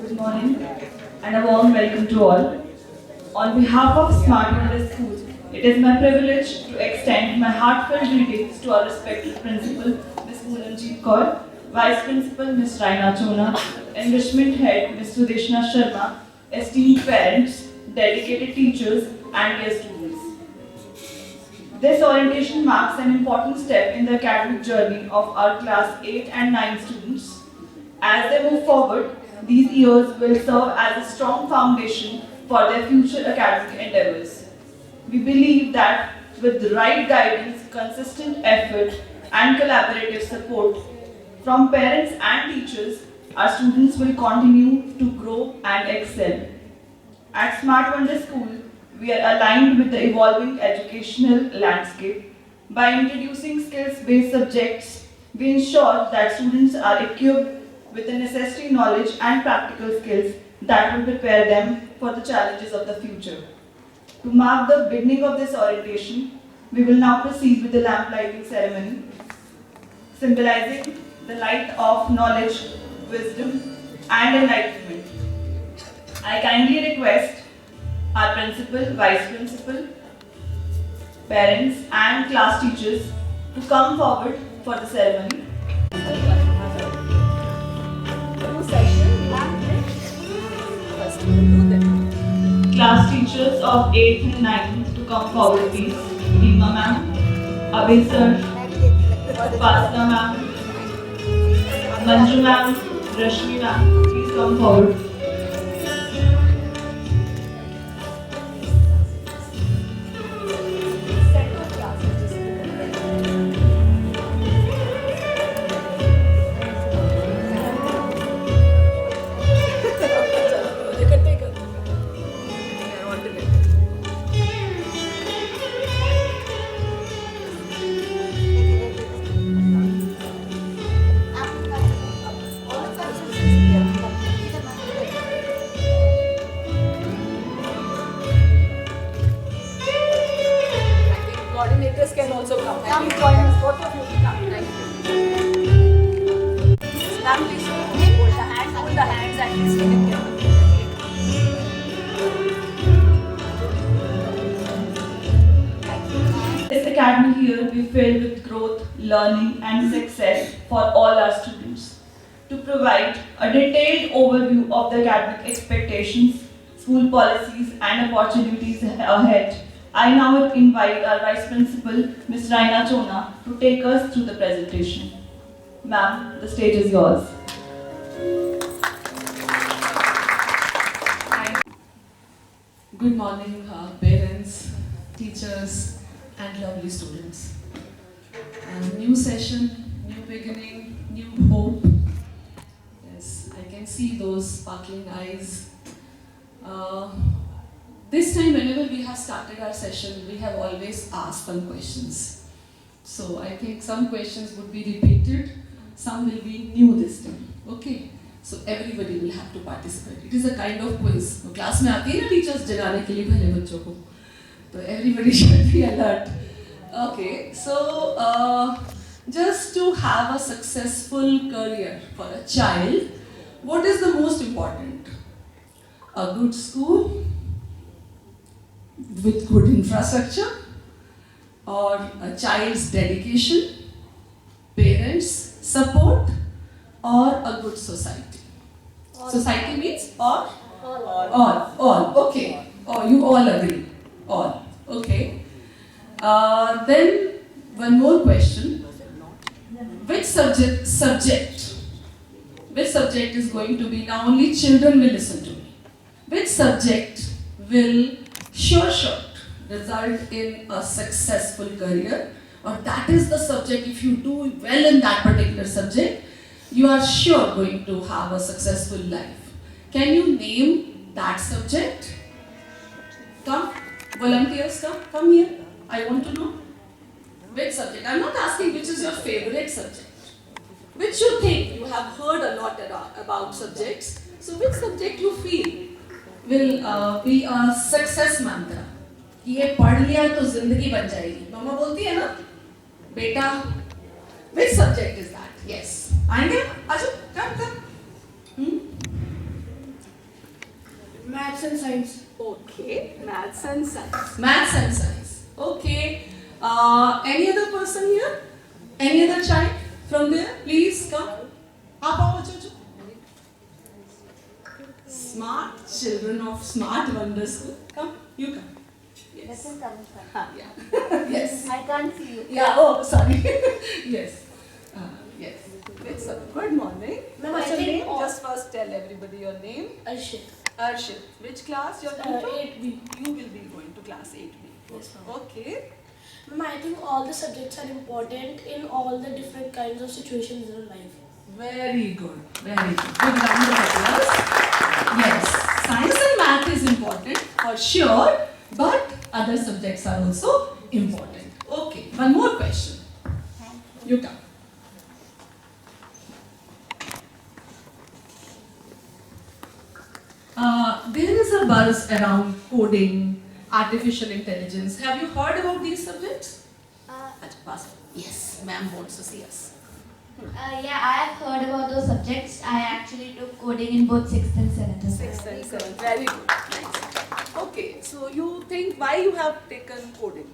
Good morning and a warm welcome to all. On behalf of Smart Wonder School, it is my privilege to extend my heartfelt greetings to our respected principal, Ms. Poonamjeet Kaur, Vice Principal, Ms. Raina Chona, Enrichment Head, Ms. Sudeshna Sharma, esteemed parents, dedicated teachers, and dear students. This orientation marks an important step in the academic journey of our class 8 and 9 students. As they move forward, these years will serve as a strong foundation for their future academic endeavors. We believe that with the right guidance, consistent effort, and collaborative support from parents and teachers, our students will continue to grow and excel. At Smart Wonder School, we are aligned with the evolving educational landscape. By introducing skills-based subjects, we ensure that students are equipped with the necessary knowledge and practical skills that will prepare them for the challenges of the future. To mark the beginning of this orientation, we will now proceed with the lamp lighting ceremony, symbolizing the light of knowledge, wisdom, and enlightenment. I kindly request our principal, vice principal, parents, and class teachers to come forward for the ceremony. Class teachers of 8th and 9th to come forward, please. Reema ma'am, Abhay sir, Upasana ma'am, Manju ma'am, Rashmi ma'am, please come forward. Coordinators can also come. Please join us, both of you to come. Thank you. Ma'am, please hold the hands and please take it care. This academic year will be filled with growth, learning, and success for all our students. To provide a detailed overview of the academic expectations, school policies, and opportunities ahead, I now invite our Vice Principal, Ms. Raina Chona, to take us through the presentation. Ma'am, the stage is yours. Good morning, parents, teachers, and lovely students. New session, new beginning, new hope. Yes, I can see those sparkling eyes. This time, whenever we have started our session, we have always asked some questions. So I think some questions would be repeated, some will be new this time. Okay? So everybody will have to participate. It is a kind of quiz. तो class में आती है ना teachers जगाने के लिए भले बच्चों को. तो everybody should be alert. Okay, so just to have a successful career for a child, what is the most important? A good school with good infrastructure, or a child's dedication, parents' support, or a good society? Society means or? All. Okay. Oh, you all agree. All. Okay. Then one more question. Which subject is going to be, now only children will listen to me. Which subject will sure shot result in a successful career, or that is the subject, if you do well in that particular subject, you are sure going to have a successful life. Can you name that subject? Come, volunteers, come here. I want to know. Which subject? I'm not asking which is your favorite subject. Which you think, you have heard a lot about subjects. So which subject you feel will be a success mantra? कि ये पढ़ लिया तो जिंदगी बन जाएगी. मम्मा बोलती है ना, बेटा. Which subject is that? Yes. आएंगे? आजो, come. Maths and science. Maths and science. Okay. Any other person here? Any other child from there? Please come. Aap aao bachcho. Smart children of Smart Wonder School. Come, you come. Yes. Yeah. Yes. I can't see you. Yeah. Oh, sorry. Yes. Yes. It's good morning. Ma'am, What's I your think name? all- Just first tell everybody your name. Arshit. Arshit. Which class you're going to? 8B. You will be going to class 8B. Yes, ma'am. Okay. Ma'am, I think all the subjects are important in all the different kinds of situations in life. Very good. Very good. Good round of applause. Yes. Science and math is important for sure, but other subjects are also important. Okay. One more question. You come. There is a buzz around coding, artificial intelligence. Have you heard about these subjects? Acha, pass it. Yes, ma'am wants to see us. Yeah, I have heard about those subjects. I actually took coding in both 6th and 7th. as well. 6 and 7. Very good. Nice. Okay, so you think why you have taken coding?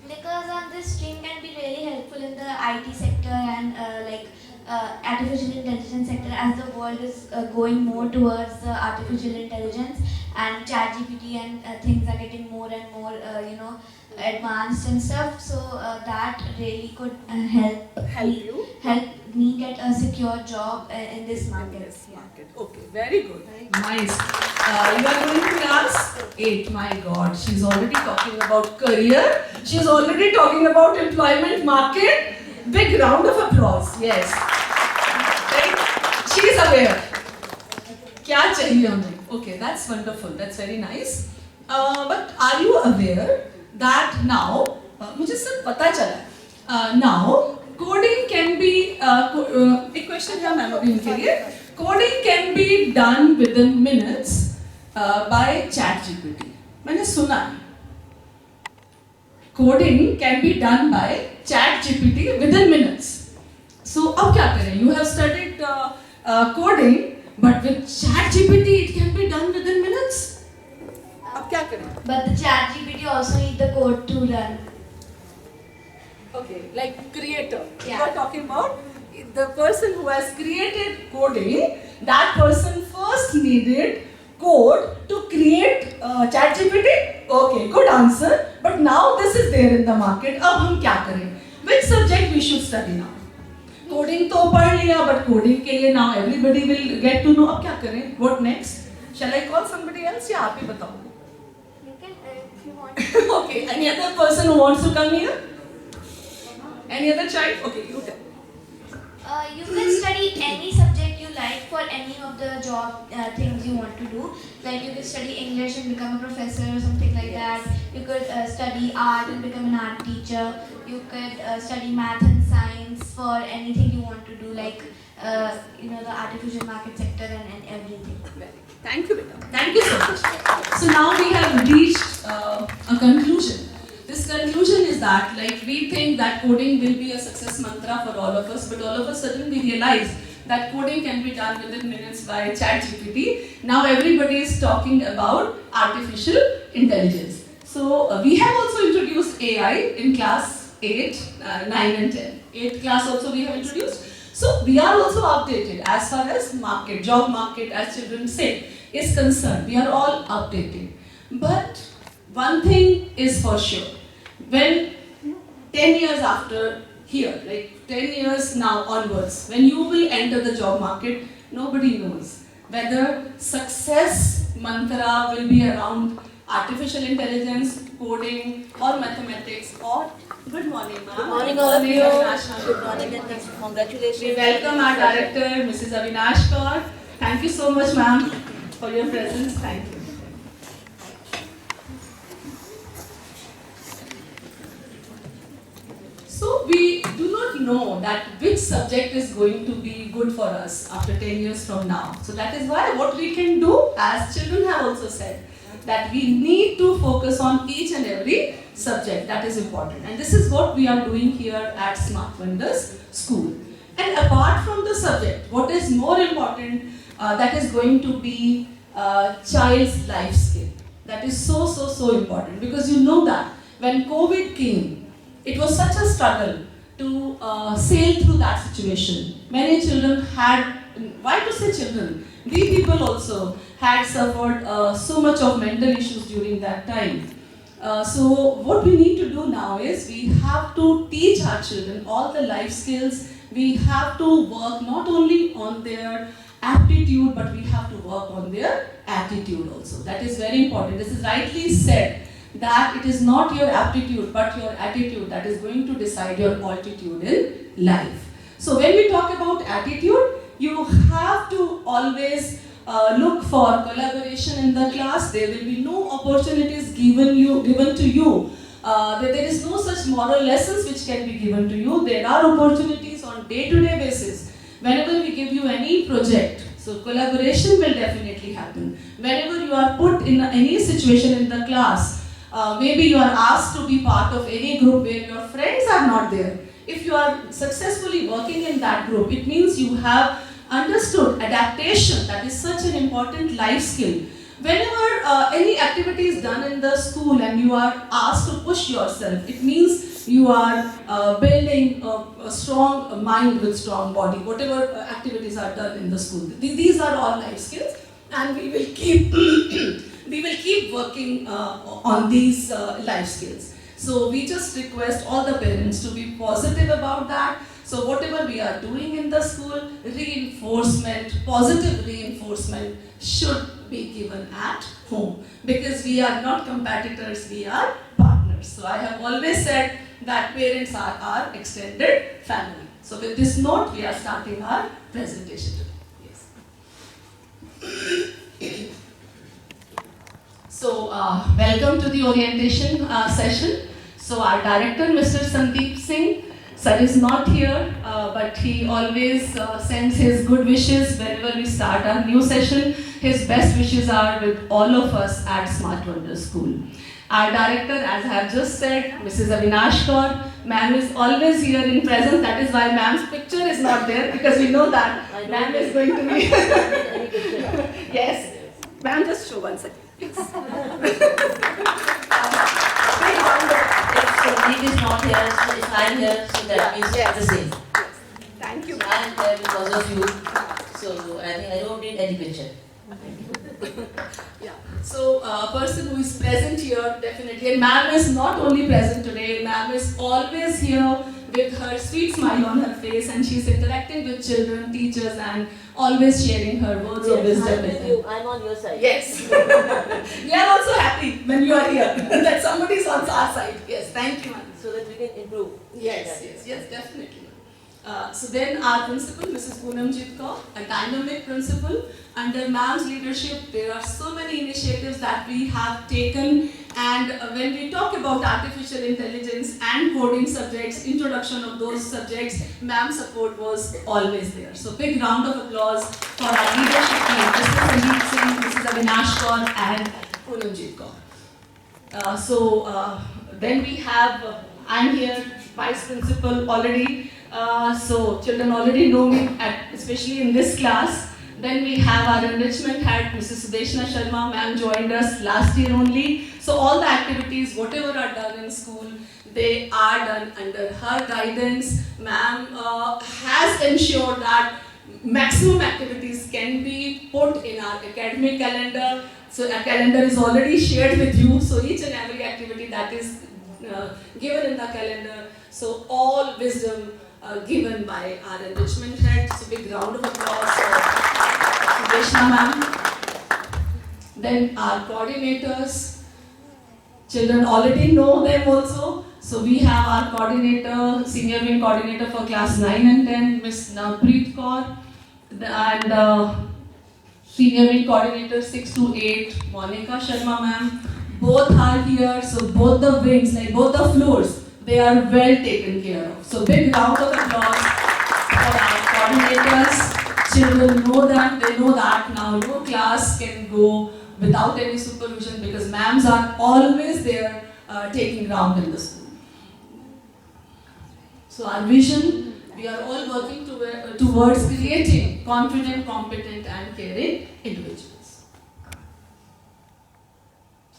Because this stream can be really helpful in the IT sector and artificial intelligence sector, as the world is going more towards artificial intelligence, and ChatGPT and things are getting more and more advanced and stuff. So that really could help me get a secure job in this market. Yes, market. Okay, very good. Nice. You are going to class 8. My God, she's already talking about career. She's already talking about employment market. Big round of applause. Yes. Right? She is aware. क्या चाहिए हमें? Okay, that's wonderful. That's very nice. But are you aware that now मुझे सब पता चला है. Now coding can be एक question है मैम अभी इनके लिए. Coding can be done within minutes by ChatGPT. मैंने सुना है. Coding can be done by ChatGPT within minutes. So अब क्या करें? You have studied coding, but with ChatGPT it can be done within minutes. अब क्या करें? But the ChatGPT also need the code to run. Okay, like creator. Yeah. You are talking about the person who has created coding. That person first needed code to create ChatGPT. Okay, good answer. But now this is there in the market. अब हम क्या करें? Which subject we should study now? Coding तो पढ़ लिया, but coding के लिए now everybody will get to know. अब क्या करें? What next? Shall I call somebody else या आप ही बताओ? You can, if you want. Okay, any other person who wants to come here? Any other child? Okay, you tell. You can study any subject you like for any of the job things you want to do. Like you could study English and become a professor or something like that. You could study art and become an art teacher. You could study math and science for anything you want to do, like the artificial market sector and everything. Thank you, Beta. Thank you so much. So now we have reached a conclusion. This conclusion is that, like, we think that coding will be a success mantra for all of us, but all of a sudden we realize that coding can be done within minutes by ChatGPT. Now everybody is talking about artificial intelligence. So we have also introduced AI in class 8, 9 and 10. 8th class also we have introduced. So we are also updated as far as market, job market, as children say, is concerned. We are all updated. But one thing is for sure. When 10 years after here, like 10 years now onwards, when you will enter the job market, nobody knows whether success mantra will be around artificial intelligence, coding, or mathematics, or good morning, ma'am. Good morning, all of you. Avinash. Good morning and congratulations. We welcome our director, Mrs. Avinash Kaur. Thank you so much, ma'am, for your presence. Thank you. So we do not know that which subject is going to be good for us after 10 years from now. So that is why what we can do, as children have also said, that we need to focus on each and every subject. That is important. And this is what we are doing here at Smart Wonders School. And apart from the subject, what is more important, that is going to be child's life skill. That is so important, because you know that when COVID came, it was such a struggle to sail through that situation. Many children had, why to say children? We people also had suffered so much of mental issues during that time. So what we need to do now is we have to teach our children all the life skills. We have to work not only on their aptitude, but we have to work on their attitude also. That is very important. This is rightly said that it is not your aptitude but your attitude that is going to decide your altitude in life. So when we talk about attitude, you have to always look for collaboration in the class. There will be no opportunities given to you. There is no such moral lessons which can be given to you. There are opportunities on day-to-day basis. Whenever we give you any project, so collaboration will definitely happen. Whenever you are put in any situation in the class, maybe you are asked to be part of any group where your friends are not there. If you are successfully working in that group, it means you have understood adaptation. That is such an important life skill. Whenever any activity is done in the school and you are asked to push yourself, it means you are building a strong mind with strong body. Whatever activities are done in the school, these are all life skills, and we will keep we will keep working on these life skills. So we just request all the parents to be positive about that. So whatever we are doing in the school, reinforcement, positive reinforcement should be given at home, because we are not competitors, we are partners. So I have always said that parents are our extended family. So with this note, we are starting our presentation today. Yes. So welcome to the orientation session. So our director, Mr. Sandeep Singh, sir is not here, but he always sends his good wishes whenever we start our new session. His best wishes are with all of us at Smart Wonder School. Our director, as I have just said, Mrs. Avinash Kaur, ma'am is always here in presence. That is why ma'am's picture is not there, because we know that ma'am is going to be. Yes, ma'am, just show one second. If Sandeep is not here, so if I am here, so that means Yes. the same. Thank you. So I am here because of you. So I think I don't need any picture. Yeah. So a person who is present here definitely, and ma'am is not only present today, ma'am is always here with her sweet smile on her face, and she's interacting with children, teachers, and always sharing her words of wisdom with them. I'm on your side. Yes. We are also happy when you are here that somebody is on our side. Yes, thank you, ma'am. So that we can improve. Yes, definitely. So then our principal, Mrs. Poonamjit Kaur, a dynamic principal. Under ma'am's leadership, there are so many initiatives that we have taken, and when we talk about artificial intelligence and coding subjects, introduction of those subjects, ma'am's support was always there. So big round of applause for our leadership team, Mr. Sandeep Singh, Mrs. Avinash Kaur, and Poonamjit Kaur. Then we have, I'm here, vice principal already. So children already know me, especially in this class. Then we have our enrichment head, Mrs. Sudeshna Sharma. Ma'am joined us last year only. So all the activities, whatever are done in school, they are done under her guidance. Ma'am has ensured that maximum activities can be put in our academic calendar. So a calendar is already shared with you. So each and every activity that is given in the calendar. So all wisdom given by our enrichment head. So big round of applause for Sudeshna ma'am. Then our coordinators. Children already know them also. So we have our coordinator, senior wing coordinator for class 9 and 10, Miss Navpreet Kaur, and senior wing coordinator 6 to 8, Monica Sharma ma'am. Both are here, so both the wings, like both the floors, they are well taken care of. So big round of applause for our coordinators. Children know that, they know that now no class can go without any supervision, because ma'ams are always there taking ground in the school. So our vision, we are all working towards creating confident, competent and caring individuals.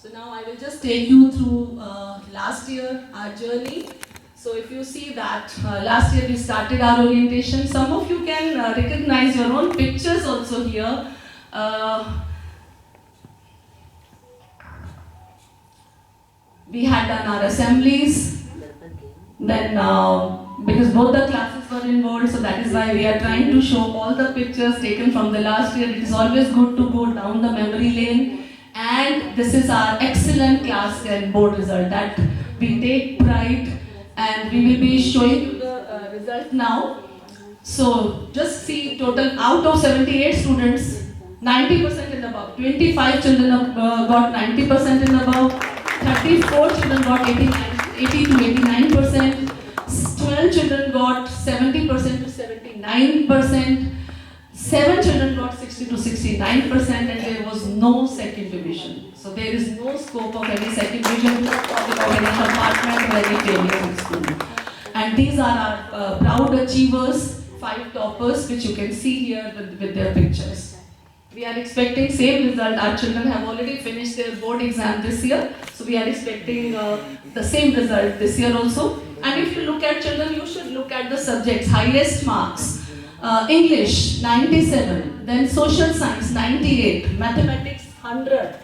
So now I will just take you through last year, our journey. So if you see that last year we started our orientation. Some of you can recognize your own pictures also here. We had done our assemblies. Then because both the classes were involved, so that is why we are trying to show all the pictures taken from the last year. It is always good to go down the memory lane. And this is our excellent class 10 board result that we take pride, and we will be showing you the result now. So just see, total out of 78 students, 90% and above. 25 children got 90% and above. 34 children got 80 to 89%. 12 children got 70% to 79%. 7 children got 60 to 69%, and there was no second division. So there is no scope of any second division. We don't talk about any compartment or any failure in school. And these are our proud achievers, 5 toppers, which you can see here with their pictures. We are expecting same result. Our children have already finished their board exam this year, so we are expecting the same result this year also. And if you look at children, you should look at the subjects, highest marks. English 97, then social science 98, mathematics 100,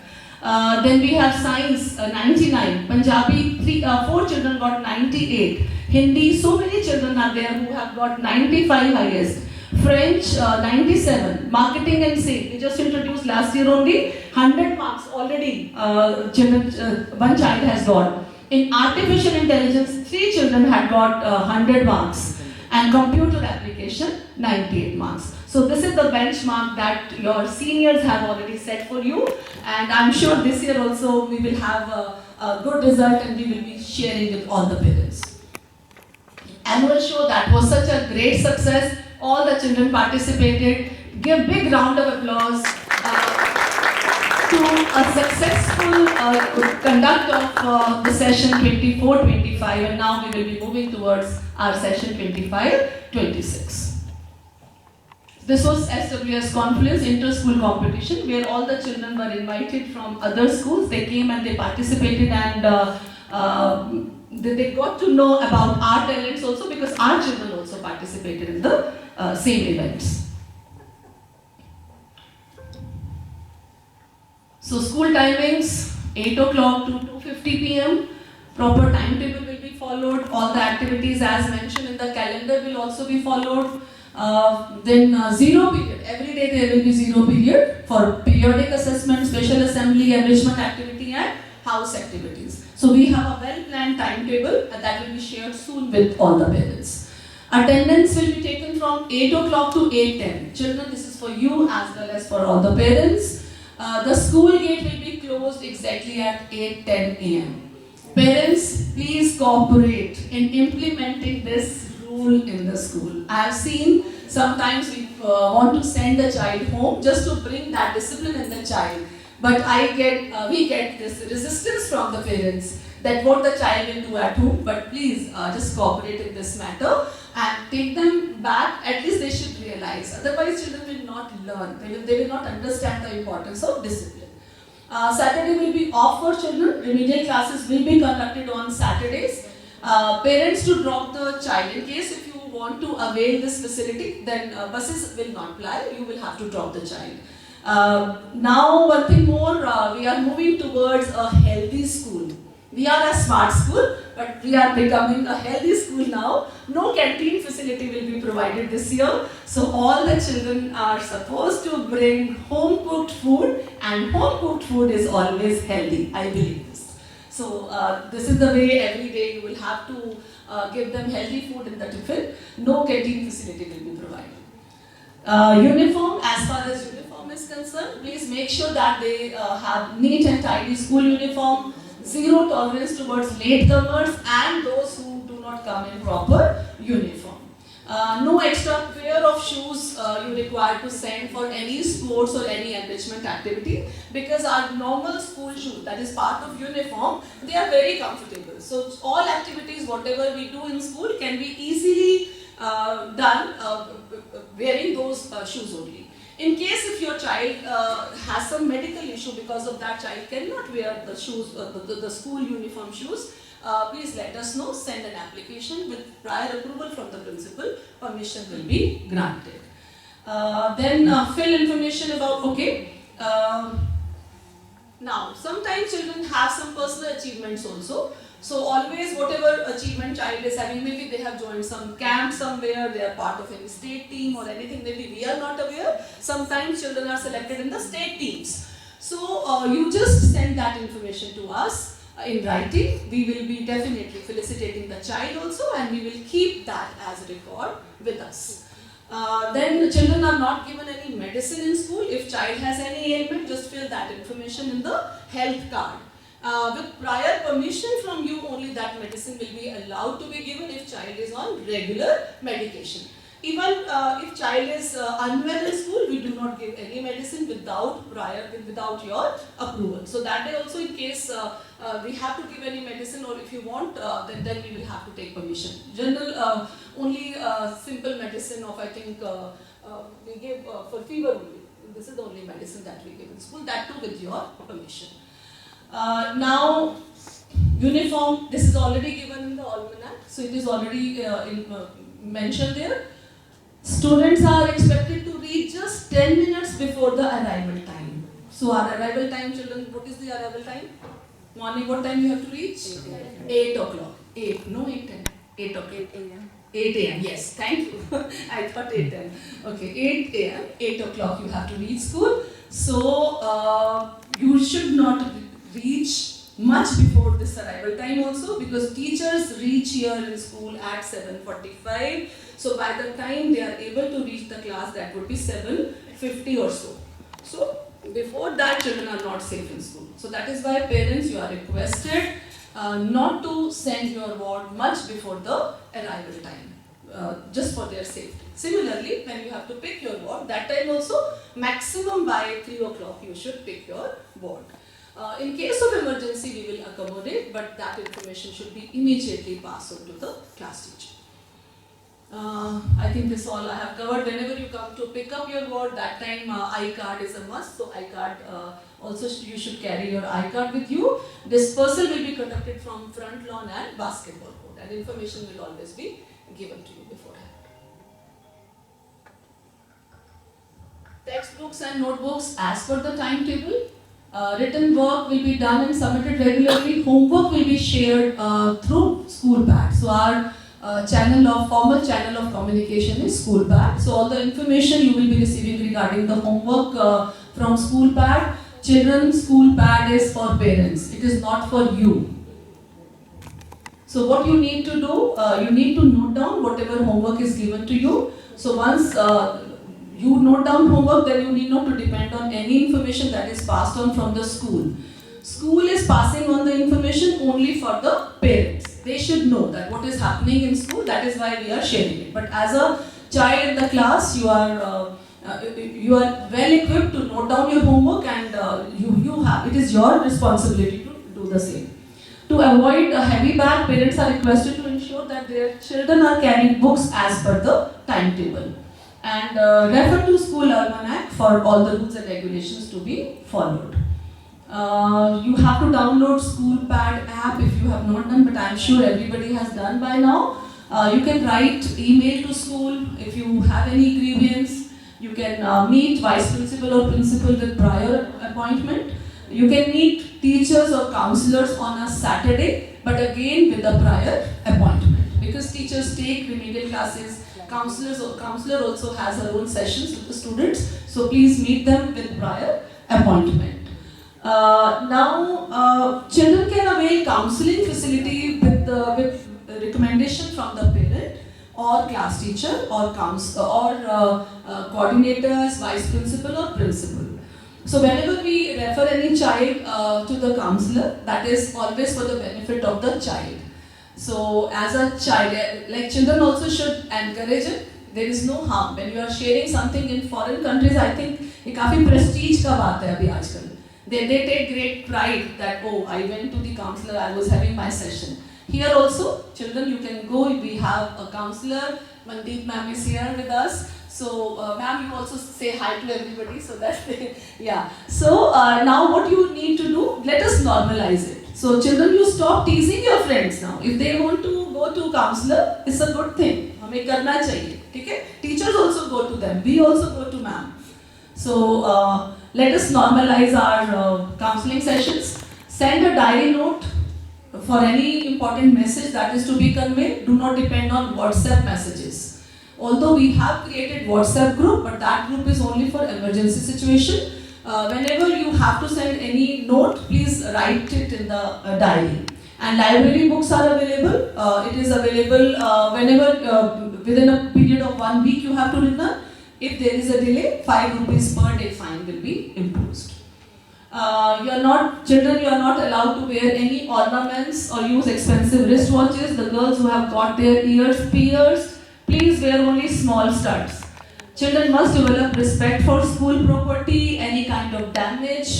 then we have science 99, Punjabi 4 children got 98, Hindi, so many children are there who have got 95 highest, French 97, marketing and sales, we just introduced last year only, 100 marks already one child has got. In artificial intelligence, 3 children had got 100 marks. And computer application, 98 marks. So this is the benchmark that your seniors have already set for you, and I'm sure this year also we will have a good result, and we will be sharing with all the parents. Annual show, that was such a great success. All the children participated. Give big round of applause to a successful conduct of the session 24-25, and now we will be moving towards our session 25-26. This was SWS Conference Inter-School Competition, where all the children were invited from other schools. They came and they participated, and they got to know about our talents also, because our children also participated in the same events. So school timings, 8 o'clock to 2:50 p.m. Proper timetable will be followed. All the activities as mentioned in the calendar will also be followed. Then 0 period. Every day there will be 0 period for periodic assessment, special assembly, enrichment activity, and house activities. So we have a well-planned timetable that will be shared soon with all the parents. Attendance will be taken from 8 o'clock to 8:10. Children, this is for you as well as for all the parents. The school gate will be closed exactly at 8:10 a.m. Parents, please cooperate in implementing this rule in the school. I have seen sometimes we want to send the child home just to bring that discipline in the child. But we get this resistance from the parents that what the child will do at home. But please just cooperate in this matter and take them back. At least they should realize. Otherwise, children will not learn. They will not understand the importance of discipline. Saturday will be off for children. Remedial classes will be conducted on Saturdays. Parents to drop the child. In case if you want to avail this facility, then buses will not ply. You will have to drop the child. Now, one thing more, we are moving towards a healthy school. We are a smart school, but we are becoming a healthy school now. No canteen facility will be provided this year. So all the children are supposed to bring home cooked food, and home cooked food is always healthy. I believe this. So this is the way every day you will have to give them healthy food in the tiffin. No canteen facility will be provided. Uniform, as far as uniform is concerned, please make sure that they have neat and tidy school uniform. Zero tolerance towards latecomers and those who do not come in proper uniform. No extra pair of shoes you require to send for any sports or any enrichment activity, because our normal school shoes, that is part of uniform, they are very comfortable. So all activities, whatever we do in school, can be easily done wearing those shoes only. In case if your child has some medical issue, because of that child cannot wear the shoes, the school uniform shoes, please let us know, send an application with prior approval from the principal, permission will be granted. Then fill information about, okay. Now, sometimes children have some personal achievements also. So always whatever achievement child is having, maybe they have joined some camp somewhere, they are part of any state team or anything, maybe we are not aware. Sometimes children are selected in the state teams. So you just send that information to us in writing. We will be definitely felicitating the child also, and we will keep that as a record with us. Then the children are not given any medicine in school. If child has any ailment, just fill that information in the health card. With prior permission from you, only that medicine will be allowed to be given if child is on regular medication. Even if child is unwell in school, we do not give any medicine without your approval. So that day also, in case we have to give any medicine, or if you want, then we will have to take permission. General, only simple medicine of, I think, we give for fever only. This is the only medicine that we give in school, that too with your permission. Now, uniform, this is already given in the almanac, so it is already mentioned there. Students are expected to reach just 10 minutes before the arrival time. So our arrival time, children, what is the arrival time? Morning, what time you have to reach? 8 o'clock. 8, no 8:10. 8 o'clock. 8 a.m. 8 a.m. Yes, thank you. I thought 8:10. Okay, 8 a.m. 8 o'clock you have to reach school. So you should not reach much before this arrival time also, because teachers reach here in school at 7:45. So by the time they are able to reach the class, that would be 7:50 or so. So before that, children are not safe in school. So that is why parents, you are requested not to send your ward much before the arrival time, just for their safety. Similarly, when you have to pick your ward, that time also maximum by 3 o'clock you should pick your ward. In case of emergency, we will accommodate, but that information should be immediately passed on to the class teacher. I think this all I have covered. Whenever you come to pick up your ward, that time I-card is a must. So I-card, also you should carry your I-card with you. Dispersal will be conducted from front lawn and basketball court, and information will always be given to you beforehand. Textbooks and notebooks as per the timetable. Written work will be done and submitted regularly. Homework will be shared through school bag. So our formal channel of communication is school bag. So all the information you will be receiving regarding the homework from school bag. Children's school pad is for parents. It is not for you. So what you need to do, you need to note down whatever homework is given to you. So once you note down homework, then you need not to depend on any information that is passed on from the school. School is passing on the information only for the parents. They should know that what is happening in school, that is why we are sharing it. But as a child in the class, you are well equipped to note down your homework, and it is your responsibility to do the same. To avoid a heavy bag, parents are requested to ensure that their children are carrying books as per the timetable. And refer to school almanac for all the rules and regulations to be followed. You have to download school pad app if you have not done, but I am sure everybody has done by now. You can write email to school if you have any grievance. You can meet vice principal or principal with prior appointment. You can meet teachers or counselors on a Saturday, but again with a prior appointment, because teachers take remedial classes. Counselor also has her own sessions with the students, so please meet them with prior appointment. Now, children can avail counseling facility with recommendation from the parent or class teacher or coordinators, vice principal or principal. So whenever we refer any child to the counselor, that is always for the benefit of the child. So as a child, like children also should encourage it. There is no harm when you are sharing something in foreign countries. I think ये काफी prestige का बात है अभी आजकल. They take great pride that, oh, I went to the counselor, I was having my session. Here also, children, you can go. We have a counselor. Mandeep ma'am is here with us. So, ma'am, you also say hi to everybody, so that's the, yeah. So, now what you need to do, let us normalize it. So, children, you stop teasing your friends now. If they want to go to counselor, it's a good thing. हमें करना चाहिए, ठीक है? Teachers also go to them. We also go to ma'am. So, let us normalize our counseling sessions. Send a diary note for any important message that is to be conveyed. Do not depend on WhatsApp messages. Although we have created WhatsApp group, but that group is only for emergency situation. Whenever you have to send any note, please write it in the diary. And library books are available. It is available whenever within a period of 1 week you have to return. If there is a delay, 5 rupees per day fine will be imposed. Children, you are not allowed to wear any ornaments or use expensive wristwatches. The girls who have got their ears pierced, please wear only small studs. Children must develop respect for school property. Any kind of damage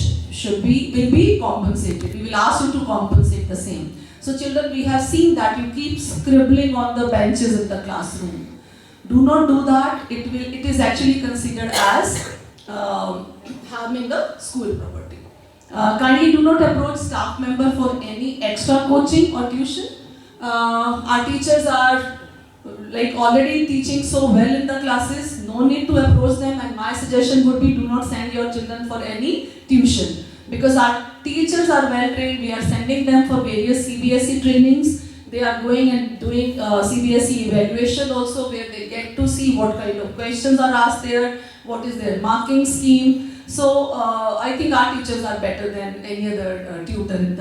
will be compensated. We will ask you to compensate the same. So children, we have seen that you keep scribbling on the benches in the classroom. Do not do that. It is actually considered as harming the school property. Kindly do not approach staff member for any extra coaching or tuition. Our teachers are already teaching so well in the classes. No need to approach them, and my suggestion would be do not send your children for any tuition, because our teachers are well trained. We are sending them for various CBSE trainings. They are going and doing CBSE evaluation also, where they get to see what kind of questions are asked there, what is their marking scheme. So I think our teachers are better than any other tutor in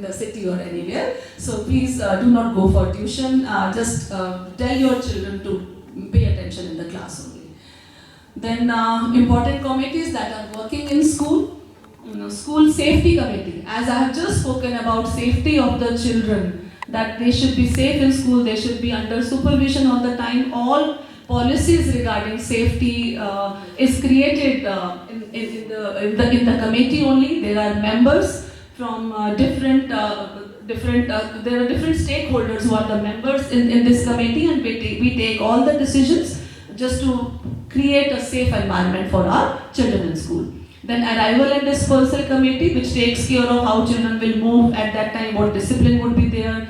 the city or anywhere. So please do not go for tuition. Just tell your children to pay attention in the class only. Then important committees that are working in school. School safety committee. As I have just spoken about safety of the children, that they should be safe in school, they should be under supervision all the time. All policies regarding safety is created in the committee only. There are members from different stakeholders who are the members in this committee, and we take all the decisions just to create a safe environment for our children in school. Then arrival and dispersal committee, which takes care of how children will move at that time, what discipline would be there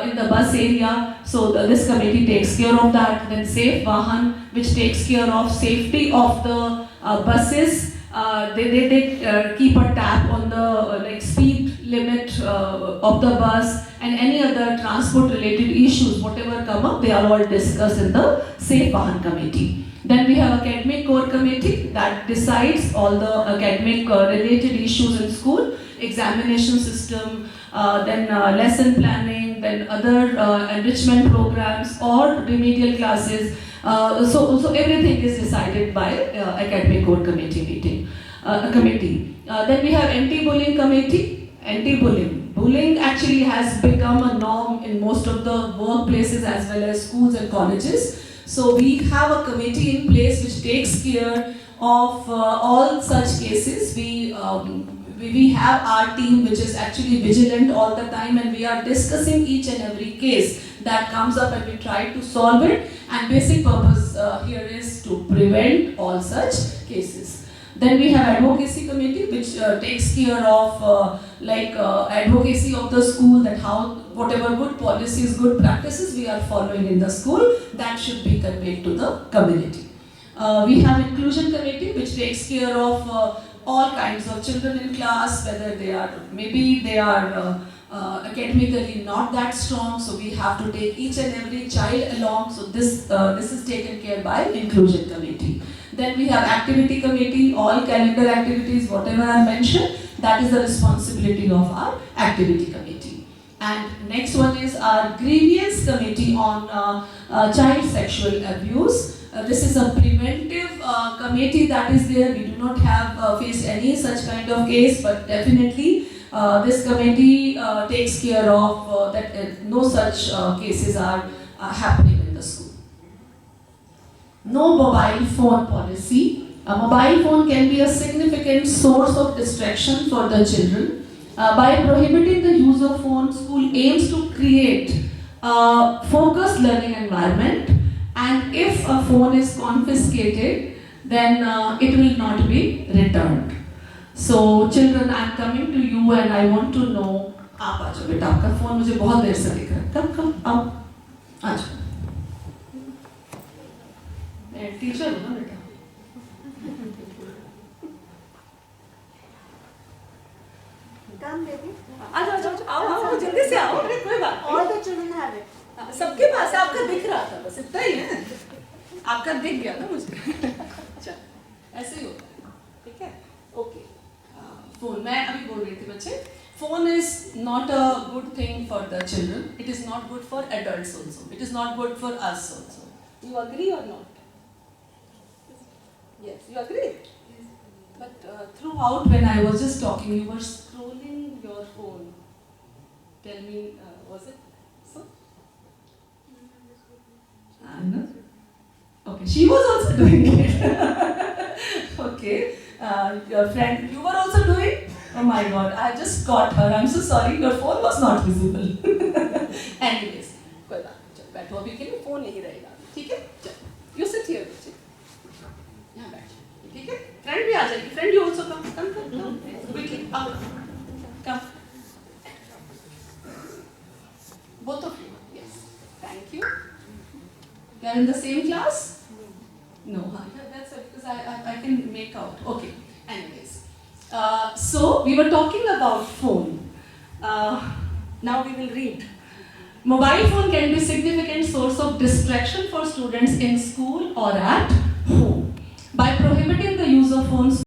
in the bus area. So this committee takes care of that. Then Safe Vahan, which takes care of safety of the buses. They keep a tab on the speed limit of the bus, and any other transport related issues, whatever come up, they are all discussed in the Safe Vahan committee. Then we have academic core committee that decides all the academic related issues in school, examination system, then lesson planning, then other enrichment programs or remedial classes. So everything is decided by academic core committee meeting. Then we have anti-bullying committee. Anti-bullying. Bullying actually has become a norm in most of the workplaces as well as schools and colleges. So we have a committee in place which takes care of all such cases. We have our team which is actually vigilant all the time, and we are discussing each and every case that comes up, and we try to solve it. And basic purpose here is to prevent all such cases. Then we have advocacy committee, which takes care of advocacy of the school, that how whatever good policies, good practices we are following in the school, that should be conveyed to the community. We have inclusion committee, which takes care of all kinds of children in class, whether they are academically not that strong, so we have to take each and every child along. So this is taken care by inclusion committee. Then we have activity committee. All calendar activities, whatever I mentioned, that is the responsibility of our activity committee. And next one is our grievance committee on child sexual abuse. This is a preventive committee that is there. We do not have faced any such kind of case, but definitely this committee takes care of that no such cases are happening in the school. No mobile phone policy. A mobile phone can be a significant source of distraction for the children. By prohibiting the use of phone, school aims to create a focused learning environment and if a phone is confiscated, then it will not be returned. So children, I am coming to you and I want to know. आप आ जाओ बेटा, आपका phone मुझे बहुत देर से दिख रहा है. कम आओ, आ जाओ. मैं टीचर हूँ ना बेटा. Come, baby. आ जाओ, आओ, जल्दी से आओ. कोई बात नहीं. All the children have it. सबके पास है, आपका दिख रहा था, बस इतना ही है. आपका दिख गया ना मुझे. अच्छा, ऐसे ही होता है. ठीक है? ओके. फोन, मैं अभी बोल रही थी बच्चे. Phone is not a good thing for the children. It is not good for adults also. It is not good for us also. You agree or not? Yes, you agree? But throughout when I was just talking, you were scrolling your phone. Tell me, was it so? Anna? Okay, she was also doing it. Okay, your friend, you were also doing? Oh my God, I just caught her. I'm so sorry, your phone was not visible. Anyways, कोई बात नहीं, चलो बैठो अभी के लिए phone यही रहेगा, ठीक है? चलो, you sit here बच्चे, यहाँ बैठ, ठीक है? फ्रेंड भी आ जाएगी, friend you also come, quickly, come. Both of you, yes, thank you. You are in the same class? No, that's it, because I can make out. Okay, anyways. So we were talking about phone. Now we will read. Mobile phone can be significant source of distraction for students in school or at home. By prohibiting the use of phones